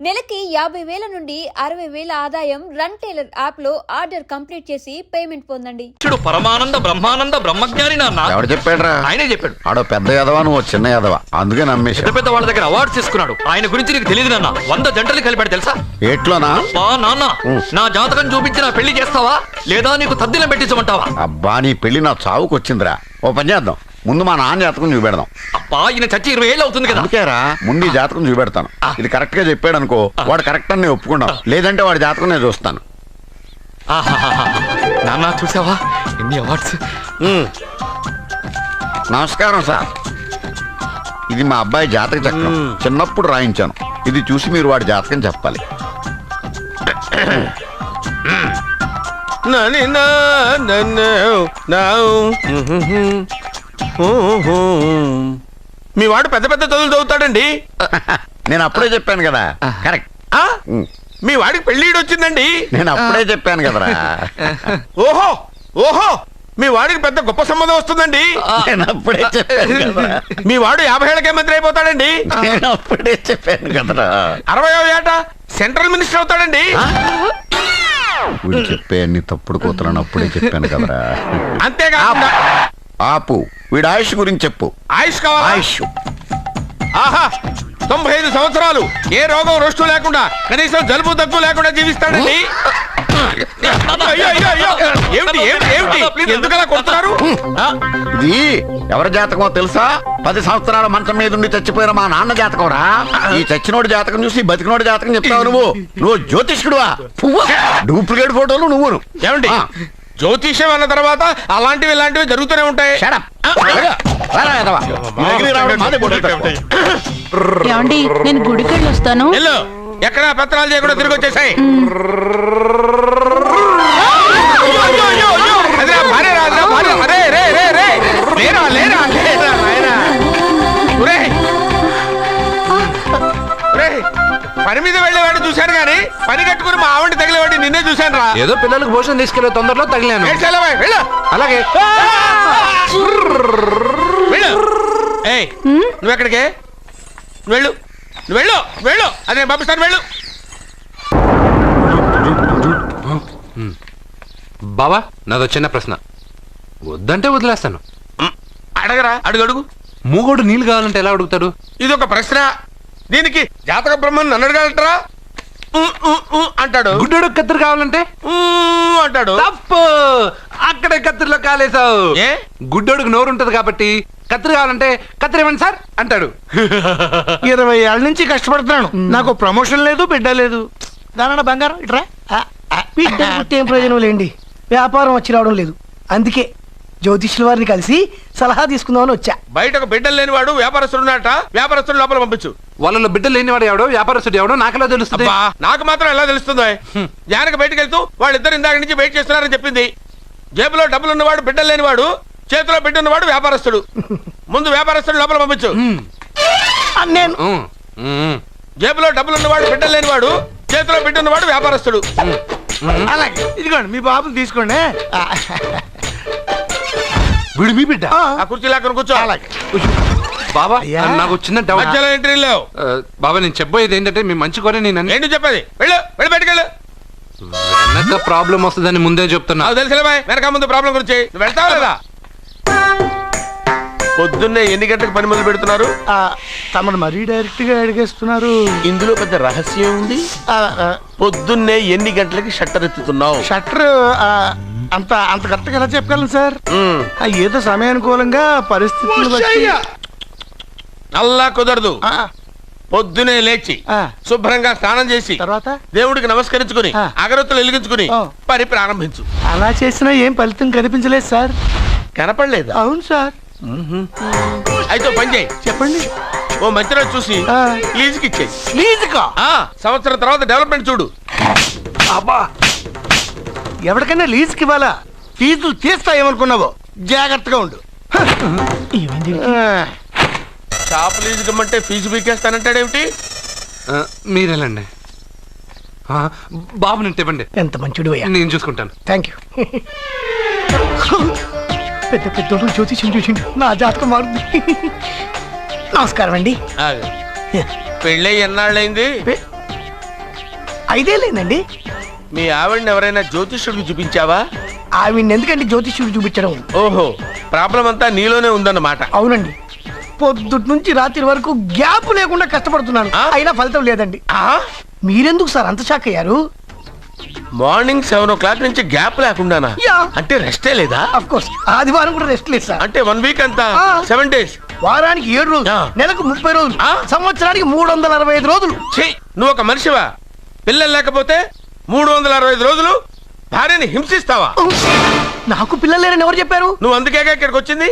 నెలకి 50,000 నుండి 60,000 ఆదాయం రన్ టైలర్ యాప్ లో ఆర్డర్ కంప్లీట్ చేసి పేమెంట్ పొందండి. చూడు పరమానంద బ్రహ్మానంద బ్రహ్మజ్ఞాని నాన్న. ఎవరు చెప్పాడు? ఆయనే చెప్పాడు. ఆడో పెద్ద యదవా, నువ్వు చిన్న యదవా, అందుకే నమ్మేశా. పెద్ద పెద్ద వాళ్ళ దగ్గర అవార్డ్స్ తీసుకున్నాడు. ఆయన గురించి నీకు తెలియదు నాన్న. 100 జంటలు కలిపాడు తెలుసా? ఏట్లోనా? నాన్న నా జాతకం చూపించి నా పెళ్లి చేస్తావా లేదా నీకు తద్దిలం పెట్టించమంటావా? అబ్బా నీ పెళ్లి నా చావుకు వచ్చిందిరా. ఓ పని చేద్దాం, ముందు మా నాన్న జాతకం చూపెడదాం. అబ్బా ఈయన చచ్చి 20 ఏళ్ళు అవుతుంది కదా. అందుకేరా ముందు ఈ జాతకం చూపెడతాను. ఇది కరెక్ట్ గా చెప్పాడు అనుకో, వాడు కరెక్ట్ అని నేను ఒప్పుకుంటాం. లేదంటే వాడి జాతకం నేను చూస్తాను. నాన్న చూసావా ఎన్ని అవార్డ్స్? నమస్కారం సార్, ఇది మా అబ్బాయి జాతక చక్రం. చిన్నప్పుడు రాయించాను. ఇది చూసి మీరు వాడి జాతకం చెప్పాలి. మీ వాడు పెద్ద పెద్ద చదువులు చదువుతాడండి. నేను అప్పుడే చెప్పాను కదా. కరెక్ట్. మీ వాడికి పెళ్ళిడు వచ్చిందండి. నేను అప్పుడే చెప్పాను కదరా. ఓహో ఓహో మీ వాడికి పెద్ద గొప్ప సంబంధం వస్తుందండి. నేను అప్పుడే చెప్పాను కదరా. మీ వాడు 50 ఏళ్ళకే మంత్రి అయిపోతాడండి. నేను అప్పుడే చెప్పాను కదరా. 60వ ఏట సెంట్రల్ మినిస్టర్ అవుతాడండి. వీడు చెప్పే అన్ని తప్పుడు కూతురని అప్పుడే చెప్పాను కదరా. అంతేకాకుండా ఆపు, వీడి ఆయుష్ గురించి చెప్పు. ఆయుష్ కావాలా? ఆయుష్ ఆహా 95 సంవత్సరాలు ఏ రోగం రొస్టు లేకుండా, కనీసం జలుబు దగ్గు లేకుండా జీవిస్తాడండి. అయ్యో, అయ్యో, అయ్యో. ఏమిటి ఏమిటి ఏమిటి ఎందుకలా కొడుతున్నారు? ఇది ఎవరి జాతకమో తెలుసా? 10 సంవత్సరాల మంచం మీద ఉండి చచ్చిపోయిన మా నాన్న జాతకం రా. ఈ చచ్చినోడి జాతకం చూసి బతికినోడి జాతకం చెప్తావు నువ్వు జ్యోతిష్కుడువా? డూప్లికేట్ ఫోటోలు నువ్వు. ఏమండి జ్యోతిష్యం అన్న తర్వాత అలాంటివి ఇలాంటివి జరుగుతూనే ఉంటాయి. ఏమండి నేను గుడికెళ్ళి వస్తాను. ఎక్కడ పత్రాలు చేయకుండా తిరిగి వచ్చేసాయి. పని మీద వెళ్ళేవాడు చూశాను గానీ పని కట్టుకుని మా ఆవిడ తగిలేవాడి నిన్నే చూశాను రా. ఏదో పిల్లలకు భోజనం తీసుకెళ్లే తొందరలో తగిలాను. అలాగే నువ్వెక్కడికే? వెళ్ళు వెళ్ళు వెళ్ళు, అదే పంపిస్తాను వెళ్ళు. బావా నాదో చిన్న ప్రశ్న, వద్దంటే వదిలేస్తాను. అడగరా, అడుగు అడుగు. మూగోడు నీళ్ళు కావాలంటే ఎలా అడుగుతాడు? ఇది ఒక ప్రశ్న. దీనికి జాతక బ్రహ్మను నన్ను అడగలటరా? అంటాడు. గుడ్డోడు కత్తిరి కావాలంటే అంటాడు. తప్పు, అక్కడే కత్తిరిలో కాలేసావు. గుడ్డోడుకు నోరు ఉంటది కాబట్టి కత్తిరి కావాలంటే కత్తిరి ఇవ్వండి సార్ అంటాడు. 20 ఏళ్ళ నుంచి కష్టపడుతున్నాను, నాకు ప్రమోషన్ లేదు, బిడ్డ లేదు. దానన్న బంగారం ఇట్రా. బిడ్డ పుట్టి ఏం ప్రయోజనం లేండి, వ్యాపారం వచ్చి రావడం లేదు. అందుకే జ్యోతిష్యుల వారిని కలిసి సలహా తీసుకుందామని వచ్చా. బయటకు బిడ్డలు లేనివాడు వ్యాపారస్తుడు ఉన్నట. వ్యాపారస్తుడు లోపల పంపించు. వాళ్ళలో బిడ్డలు లేనివాడు ఎవడో వ్యాపారస్తుడు ఎవడో నాకెలా తెలుస్తుంది? నాకు మాత్రం ఎలా తెలుస్తుందో? జానకి బయటకు వెళ్తూ వాళ్ళిద్దరు ఇందాక నుంచి వెయిట్ చేస్తున్నారని చెప్పింది. జేబులో డబ్బులు ఉన్నవాడు బిడ్డలు లేనివాడు, చేతిలో బిడ్డ ఉన్నవాడు వ్యాపారస్తుడు. ముందు వ్యాపారస్తుడు లోపల పంపించు. నేను జేబులో డబ్బులు ఉన్నవాడు బిడ్డలు లేనివాడు, చేతిలో బిడ్డ ఉన్నవాడు వ్యాపారస్తుడు. అలాగే ఇదిగోండి మీ బాబుని తీసుకోండి. వీడు మీ బిడ్డ? ఆ కుర్చీ లాక్కను కూర్చో. అలాగే బాబా నాకు చిన్న డౌట్. మధ్యలో ఎంట్రీ లేవు. బాబా నేను చెప్పబోయేది ఏంటంటే మీ మంచి కోరే నేను ఏంటి చెప్పేది? వెళ్ళు వెళ్ళి బయటకు వెళ్ళు. వెనక ప్రాబ్లం వస్తుందని ముందే చెప్తున్నా. నాకు తెలుసులే బాయ్, వెనక ముందు ప్రాబ్లం గురించి. వెళ్తావా లేదా? పొద్దున్నే ఎన్ని గంటలకు పని మొదలు పెడుతున్నారు? తమను మరీ డైరెక్ట్ గా అడిగేస్తున్నారు. ఇందులో పెద్ద రహస్యం ఉంది. పొద్దున్నే ఎన్ని గంటలకి షట్టర్ ఎత్తుతున్నావు? షట్టర్ అంత అంత కరెక్ట్ గా ఎలా చెప్పగలను సార్? ఏదో సమయానుకూలంగా పరిస్థితులు బట్టి. అల్లా కుదరదు. పొద్దునే లేచి శుభ్రంగా స్నానం చేసి తర్వాత దేవుడికి నమస్కరించుకుని అగరొత్తులు వెలిగించుకుని పని ప్రారంభించు. అలా చేసినా ఏం ఫలితం కనిపించలేదు సార్. కనపడలేదు? అవును సార్. అయితే పని చేయి. చెప్పండి. ఓ మంచి రోజు చూసి లీజుకి ఇచ్చేయి. లీజుకా? సంవత్సరం తర్వాత డెవలప్మెంట్ చూడు. అబ్బా, ఎవరికైనా లీజుకి ఇవ్వాలా? ఫీజులు తీస్తాయేమనుకున్నావో, జాగ్రత్తగా ఉండు. షాప్ లీజుకి ఇమ్మంటే ఫీజు పీకేస్తానంటాడేమిటి? మీరేలండి బాబు నేను ఇవ్వండి. ఎంత మంచిడు అయ్యా, నేను చూసుకుంటాను. Thank you. పెద్ద పెద్దోడు జ్యోతిష్యం చూసిండు, నా జాతకం మారుంది. నమస్కారం అండి. పెళ్ళి ఎన్నాళ్ళైంది? 5 లేదండి. మీ ఆవిడని ఎవరైనా జ్యోతిష్యుడికి చూపించావా? ఆవిడ ఎందుకండి జ్యోతిష్యుడు చూపించడం? ఓహో, ప్రాబ్లం అంతా నీలోనే ఉందన్నమాట. అవునండి, పొద్దుటి నుంచి రాత్రి వరకు గ్యాప్ లేకుండా కష్టపడుతున్నాను, అయినా ఫలితం లేదండి. మీరెందుకు సార్ అంత షాక్ అయ్యారు? మార్నింగ్ 7 o'clock నుంచి గ్యాప్ లేకుండానా? యా. అంటే రెస్టే లేదా? అఫ్ కోర్స్ ఆదివారం కూడా రెస్ట్ లేదు సార్. అంటే 1 week అంతా 7 days. వారానికి 7 రోజులు, ఆ. నెలకు 30 రోజులు, ఆ. సంవత్సరానికి 365 రోజులు. ఛీ, నువ్వు ఒక మనిషివా? పిల్లలు లేకపోతే 365 రోజులు భార్యని హింసిస్తావా? నాకు పిల్లలు లేరని ఎవరు చెప్పారు? నువ్వు అందుకేగా ఇక్కడికి వచ్చింది.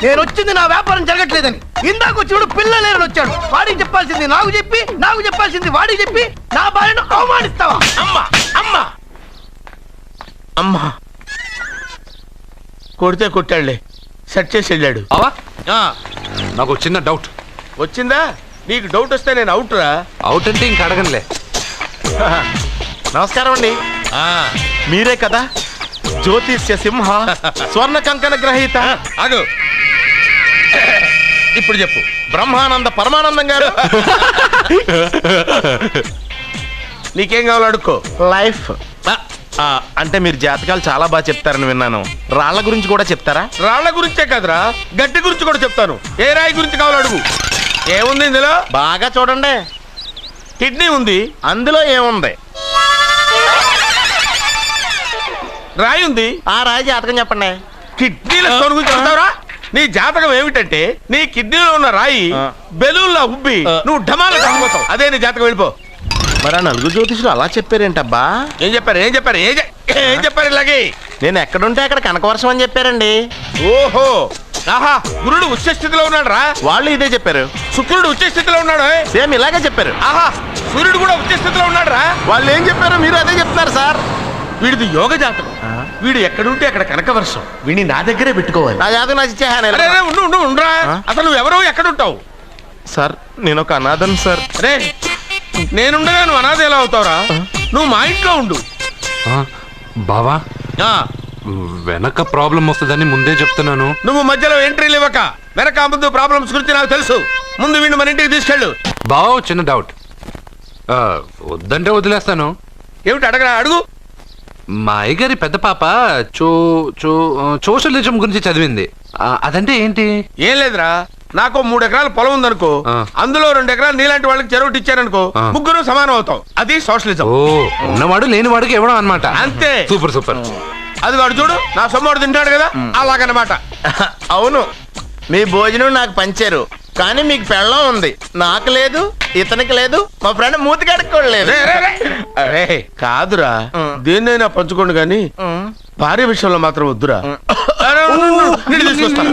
నేను వచ్చింది నా వ్యాపారం జరగట్లేదని. ఇందాక వచ్చినప్పుడు పిల్లలు లేరని వచ్చాడు. వాడికి చెప్పాల్సింది నాకు చెప్పి, నాకు చెప్పాల్సింది వాడికి చెప్పి నా భార్యను అవమానిస్తావా? అమ్మా అమ్మా అమ్మా, కొడితే కొట్టాడులే, సెట్ చేసి వెళ్ళాడు. బావా ఆ, నాకు చిన్న డౌట్. వచ్చిందా? నీకు డౌట్ వస్తే నేను అవుట్ రా. అవుట్ అంటే ఇంక అడగనులే. నమస్కారం అండి. మీరే కదా జ్యోతిష్య సింహ స్వర్ణ కంకణ గ్రహీత? అడు ఇప్పుడు చెప్పు. బ్రహ్మానంద పరమానందం గారు. నీకేం కావాలో అడుక్కో. లైఫ్ అంటే మీరు జాతకాలు చాలా బాగా చెప్తారని విన్నాను. రాళ్ల గురించి కూడా చెప్తారా? రాళ్ల గురించే కదరా, గట్టి గురించి కూడా చెప్తాను. ఏ రాయి గురించి కావాలో అడుగు. ఏముంది ఇందులో? బాగా చూడండి. కిడ్నీ ఉంది. అందులో ఏముంది? రాయి ఉంది. ఆ రాయి జాతకం చెప్పండి. కిడ్నీల స్టోన్ గురించి చెప్తావురా? నీ జాతకం ఏమిటంటే నీ కిడ్నీలో ఉన్న రాయి బెలూన్లా ఉబ్బి నువ్వు ఢమాల చచ్చిపోతావు. అదే నీ జాతకం. వెళ్ళిపో. మరి ఆ నలుగురు జ్యోతిషులు అలా చెప్పారేంటబ్బా? ఏం చెప్పారు ఏం చెప్పారు ఏం చెప్పారు ఇలాగే? నేను ఎక్కడుంటే అక్కడ కనకవర్షం అని చెప్పారండి. ఓహో, ఆహా, గురుడు ఉచ్చ స్థితిలో ఉన్నాడు రా. వాళ్ళు ఇదే చెప్పారు. శుక్రుడు ఉచ్చ స్థితిలో ఉన్నాడు. సేమ్ ఇలాగే చెప్పారు. ఆహా, సూర్యుడు కూడా ఉచ్చ స్థితిలో ఉన్నాడు రా. వాళ్ళు ఏం చెప్పారు మీరు అదే చెప్తున్నారు సార్. వీడిది యోగ జాతకం. వీడు ఎక్కడుంటే అక్కడ కనకవర్షం. వీడిని నా దగ్గరే పెట్టుకోవాలి. నా జాతకం నాకు ఇచ్చేహాను. అరే అరే, ఉండు ఉండు ఉండురా. అసలు నువ్వు ఎవరో ఎక్కడుంటావు? సార్ నేను ఒక అనాథను సార్. అరే, నేనుండగా నువ్వు అనాథ ఎలా అవుతావురా? నువ్వు మా ఇంట్లో ఉండు. బావా ఆ, వెనక ప్రాబ్లం వస్తుందని ముందే చెప్తున్నాను. నువ్వు మధ్యలో ఎంట్రీలు ఇవ్వక. వెనక ముందు ప్రాబ్లమ్స్ గురించి నాకు తెలుసు. ముందు వీడిని మన ఇంటికి తీసుకెళ్ళు. బావా చిన్న డౌట్. వద్దంటే వదిలేస్తాను. ఏమిటి అడగరా? అడుగు. మా అయ్యగారి పెద్ద పాప సోషలిజం గురించి చదివింది. అదంటే ఏంటి? ఏం లేదురా, నాకు 3 ఎకరాల పొలం ఉందనుకో, అందులో 2 ఎకరాలు నీలాంటి వాళ్ళకి చెరువు ఇచ్చారనుకో, ముగ్గురు సమానం అవుతాం. అది సోషలిజం. ఓ, ఉన్నవాడు లేని వాడికి ఇవ్వడం అన్నమాట. అంతే. Super super. అది వాడు చూడు, నా సొమ్మడు తింటాడు కదా, అలాగనమాట. అవును, మీ భోజనం నాకు పంచారు, కానీ మీకు పెళ్ళం ఉంది, నాకు లేదు, ఇతనికి లేదు, మా ఫ్రెండ్ మూతి కడుక్కోలేదు. అరే కాదురా, దేన్నైనా పంచుకోండి కానీ భార్య విషయంలో మాత్రం వద్దురా. నీళ్ళు తీసుకొస్తా.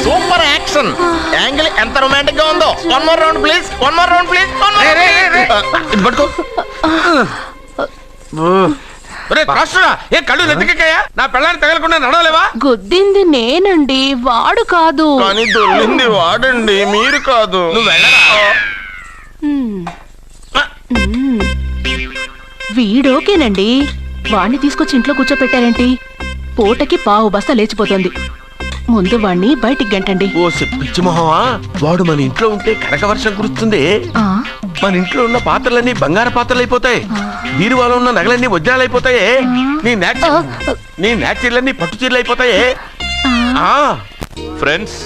సూపర్ యాక్షన్ యాంగిల్ ఎంత రొమాంటిక్ గా ఉందో. One more round please, one more round please. ఇది పట్టుకో. ఏ కళ్ళు నెత్తికెక్కాయా? నా పెళ్ళాన్ని తగలకుండా నడవలేవా? గుద్దింది నేనండి, వాడు కాదు. కానీ దొల్లింది వాడండి, మీరు కాదు. నువ్వు వెళ్ళరా? వీడోకేనండి, వాణ్ణి తీసుకొచ్చి ఇంట్లో కూర్చోపెట్టారేంటి? పూటకి పావు బస్తా లేచిపోతుంది. ముందు వాణ్ణి బయటికి గంటండి. ఓ పిచ్చి మొహమా, వాడు మన ఇంట్లో ఉంటే కనక వర్షం కురుస్తుంది. ఆ, మన ఇంట్లో ఉన్న పాత్రలన్నీ బంగారు పాత్రలు అయిపోతాయి. బీరువాలో ఉన్న నగలన్నీ వజ్రాలు అయిపోతాయి. నీ నాచీర్లన్నీ పట్టు చీరలు అయిపోతాయి. ఫ్రెండ్స్,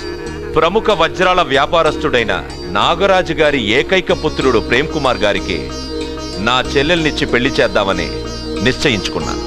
ప్రముఖ వజ్రాల వ్యాపారస్తుడైన నాగరాజు గారి ఏకైక పుత్రుడు ప్రేమ్ కుమార్ గారికి నా చెల్లెల్నిచ్చి పెళ్లి చేద్దామని నిశ్చయించుకున్నాను.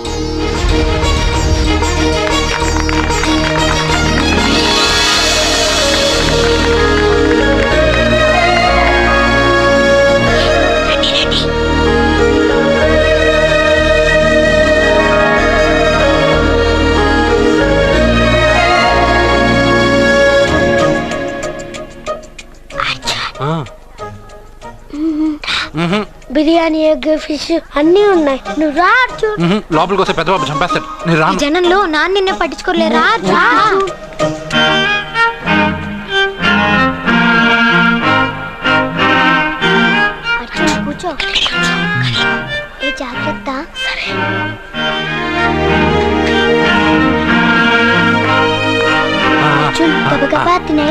బిర్యానీ, ఎగ్, ఫిష్ అన్నీ ఉన్నాయి. నువ్వు రా చూడు. లోపలికి వస్తే పెద్ద బాబు చంపేస్తాడు. నేను రాను. జనంలో నాన్న నిన్నే పట్టించుకోలే. రా రా. కూర్చో. ఏ జాగ్రత్త. అర్జున్ గబగబా తినే.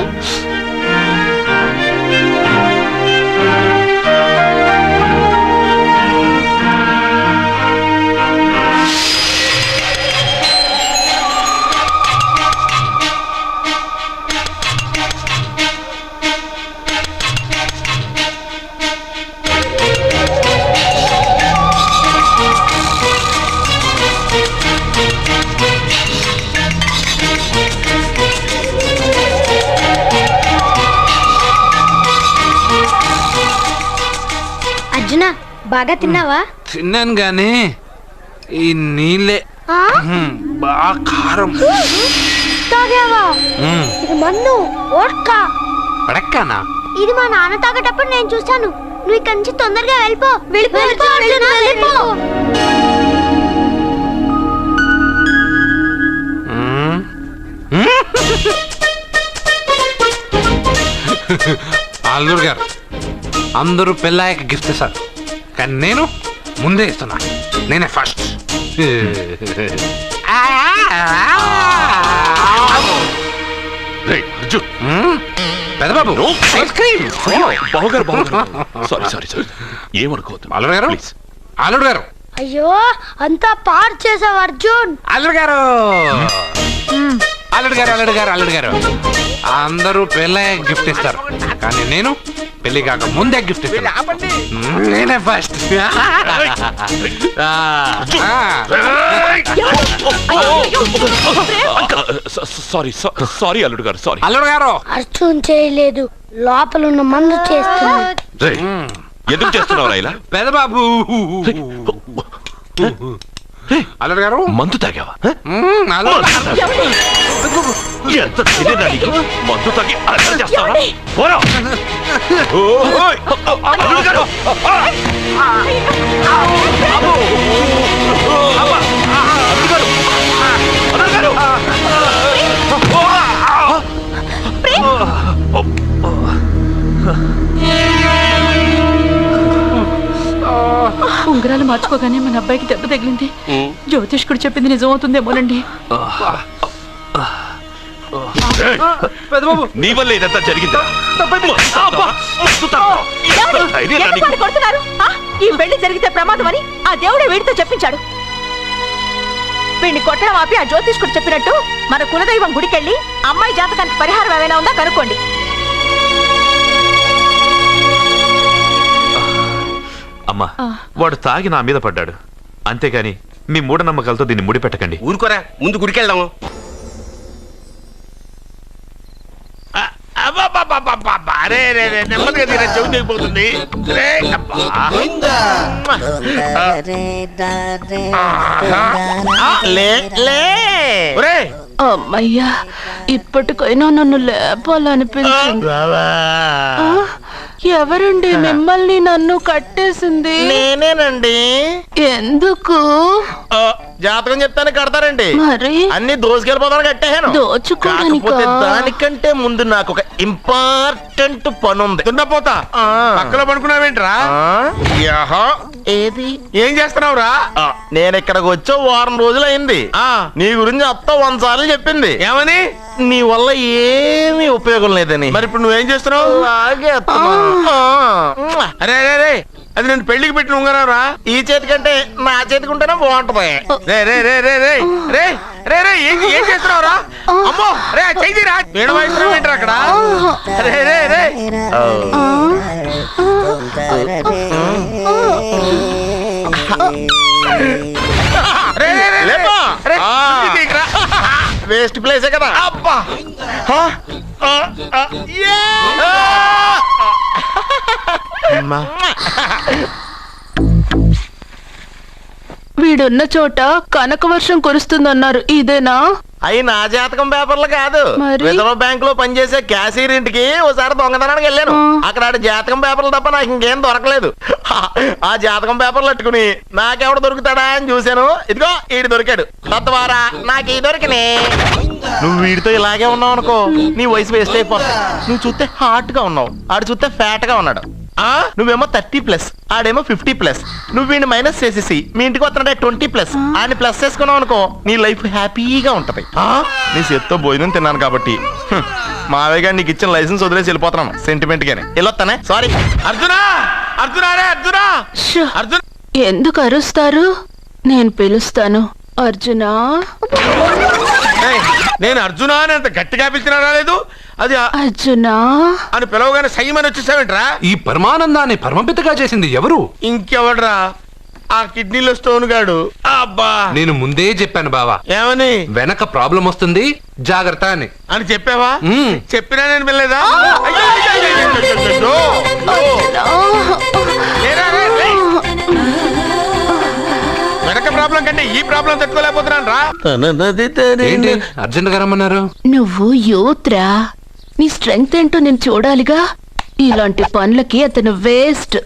అర్జున బాగా తిన్నావా? తిన్నాను గాని ఈ నీళ్ళే ఆ? బాగా కారం. తాగావా? ఇది మన్ను ఓట్కా. పడక్కనా? ఇది మా నాన్న తాగేటప్పుడు నేను చూశాను. నువ్వు ఇక్కడి నుంచి తొందరగా వెళ్ళిపో. వెళ్ళిపో అర్జున, వెళ్ళిపో. అల్లుడు గారు అందరూ పెళ్ళాయక గిఫ్ట్ ఇస్తారు, కానీ నేను ముందే ఇస్తున్నా. నేనే ఫస్ట్. పెద్దబాబు ఐస్ క్రీమ్. ఏమనుకోవద్దు అల్లుడు గారు, అల్లుడు గారు, అయ్యో అంతా పాడు చేసావు అర్జున్. అల్లుడు గారు, అల్లుడు గారు, అల్లుడు గారు, అల్లుడు గారు, అందరూ పెళ్ళాయక గిఫ్ట్ ఇస్తారు, కానీ నేను పెళ్లి కాక ముందే గిఫ్ట్ ఇస్తాను. నేనే ఫస్ట్. సారీ అల్లుడు గారు, సారీ. అల్లుడు గారు, అర్జున్ చేయలేదు, లోపల ఉన్న మందు చేస్తున్నాడు. ఎందుకు చేస్తున్నావు ఇలా? పెద్దబాబు. అల్లుడు గారు, మందు తాగావా? అల్లుడు ఎంత తెలియదా నీకు? మందు తాగి అల్లరి చేస్తావా? పోరా. ఓయ్! అల్లుడు గారు! అల్లుడు గారు! ఉంగరాలు మార్చుకోగానే మన అబ్బాయికి దెబ్బ తగిలింది. జ్యోతిష్కుడు చెప్పింది నిజం అవుతుందేమోనండి. నీ వల్ల ఇదంతా జరిగింది. ఈ పెళ్లి జరిగితే ప్రమాదం అని ఆ దేవుడే వీడితో చెప్పించాడు. వీడిని కొట్టడం ఆపి ఆ జ్యోతిష్కుడు చెప్పినట్టు మన కులదైవం గుడికెళ్ళి అమ్మాయి జాతకానికి పరిహారం ఏమైనా ఉందా కనుక్కోండి. అమ్మా, వాడు తాగి నా మీద పడ్డాడు, అంతేగాని మీ మూఢనమ్మకాలతో దీన్ని ముడిపెట్టకండి. ఊరుకోరా, ముందు గుడికెళ్దాము. నెమ్మదిగా తీరా, చెవి తెగిపోతుంది. అమ్మయ్యా, ఇప్పటికైనా నన్ను లేపాలనిపించింది. ఎవరండి మిమ్మల్ని నన్ను కట్టేసింది? నేనేనండి. ఎందుకు? జాతకం చెప్తాను కడతారండి. మరి అన్ని దోసుకెళ్ళిపోతాను కట్టేహాను. దోచుకోవడానికా? కాకపోతే దానికంటే ముందు నాకు ఒక ఇంపార్టెంట్ పని ఉంది. దున్నపోతా పక్కలో పడుకున్నావేంట్రా? ఏది? ఏం చేస్తున్నావురా? నేను ఇక్కడికి వచ్చి వారం రోజులు అయింది. నీ గురించి అత్త 100 సార్లు చెప్పింది. ఏమని? నీ వల్ల ఏమీ ఉపయోగం లేదని. మరి ఇప్పుడు నువ్వేం చేస్తున్నావు? అలాగే అరే అరే అరే, అది నేను పెళ్లికి పెట్టిన ఉంగరారా. ఈ చేతి కంటే నా చేతికి ఉంటేనే బాగుంటది. రే రే రే రే రే రే రే రే ఏం చేస్తున్నావురా? అమ్మో రే, చెయ్యిరా. వీణ వాయిస్తున్నావు ఏంట్రా అక్కడ? రే రే రే వేస్ట్ ప్లేసే కదా. అబ్బా వీడున్న చోట కనక వర్షం కురుస్తుందన్నారు, ఇదేనా? అయి నా జాతకం పేపర్లు కాదు. మరి? రిజర్వ్ బ్యాంక్ లో పనిచేసే క్యాషియర్ ఇంటికి ఒకసారి దొంగతనానికి వెళ్ళాను. అక్కడ ఆడి జాతకం పేపర్లు తప్ప నాకు ఇంకేం దొరకలేదు. ఆ జాతకం పేపర్లు పట్టుకుని నాకెవడు దొరుకుతాడా అని చూశాను. ఇదిగో ఈడు దొరికాడు. తత్వారా నాకు ఈ దొరికినే. నువ్వు వీడితో ఇలాగే ఉన్నావు అనుకో, నీ వయసు వేస్ట్ అయిపోతుంది. నువ్వు చూస్తే హాట్ గా ఉన్నావు, ఆడు చూస్తే ఫ్యాట్ గా ఉన్నాడు. నువ్వేమో 30+, ఆడేమో 50+. నువ్వు వీడిని మైనస్ చేసేసి మీ ఇంటికి వస్తున్నాడే 20+, ఆయన ప్లస్ చేసుకున్నావు అనుకో, నీ లైఫ్ హ్యాపీగా ఉంటది. నీ చేత్తో భోజనం తిన్నాను కాబట్టి మావయ్య గారు నీకు ఇచ్చిన లైసెన్స్ వదిలేసి వెళ్ళిపోతున్నాను సెంటిమెంట్ గానే వెళ్ళొస్తానే సారీ. అర్జునా అర్జునా రే అర్జునా అర్జున్ ఎందుకు అరుస్తారు? నేను పిలుస్తాను. అర్జునా. ఏయ్, నేను అర్జునా అని అంత గట్టిగా పిలిచినా రాలేదు. అది అర్జునా అని పిలవగానే సైమని వచ్చేసావేంట్రా? ఈ పరమానందాన్ని పరమపితగా చేసింది ఎవరు? ఇంకెవడ్రా? ఆ కిడ్నీలో స్టోన్ గాడు. అబ్బా నేను ముందే చెప్పాను బావా, ఏమని? వెనక ప్రాబ్లం వస్తుంది, జాగ్రత్త అని. అని చెప్పావా? మ్మ్. చెప్పినా నేను వెళ్ళలేదా? అయ్యో, అయ్యో, అయ్యో, అయ్యో, అయ్యో, అయ్యో. లేరా, రే, లే. వెనక ప్రాబ్లం కంటే ఈ ప్రాబ్లం తట్టుకోలేకపోతున్నాను రా. ఏంటి అర్జెంట్ గా రమ్మన్నారు? నువ్వు యూత్రా, నీ స్ట్రెంగ్త్ ఏంటో నేను చూడాలిగా. ఇలాంటి పనులకి అతను వేస్ట్.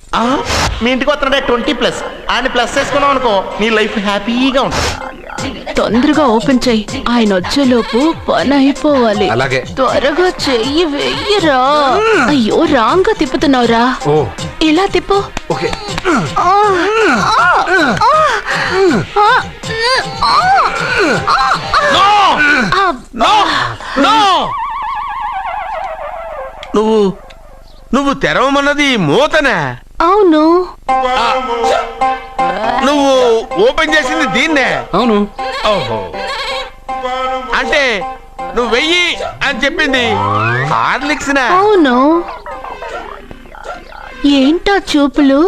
మీ ఇంటికి వస్తున్నాడే 20+ ఆయన ప్లస్ చేసుకున్నాం అనుకో నీ లైఫ్ హ్యాపీగా ఉంటుంది. తొందరగా ఓపెన్ చెయ్యి, ఆయన వచ్చేలోపు పని అయిపోవాలి. అలాగే. త్వరగా చెయ్యి వెయ్యరా. అయ్యో రాంగ్ గా తిప్పుతున్నావురా. ఓ ఇలా తిప్పు. ఓకే. నువ్వు తెరవమన్నది మూతనే. అవును. నువ్వు ఓపెన్ చేసింది దీన్నే. అవును. ఓహో, అంటే నువ్వు వెయ్యి అని చెప్పింది హార్లిక్స్. అవును. ఏంటా చూపులు?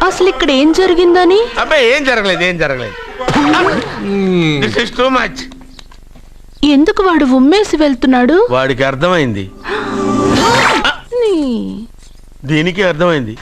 అసలు ఇక్కడ ఏం జరిగిందని? అబ్బాయి ఏం జరగలేదు, ఏం జరగలేదు. This is too much. ఎందుకు వాడు ఉమ్మేసి వెళ్తున్నాడు? వాడికి అర్థమైంది, దీనికి అర్థమైంది.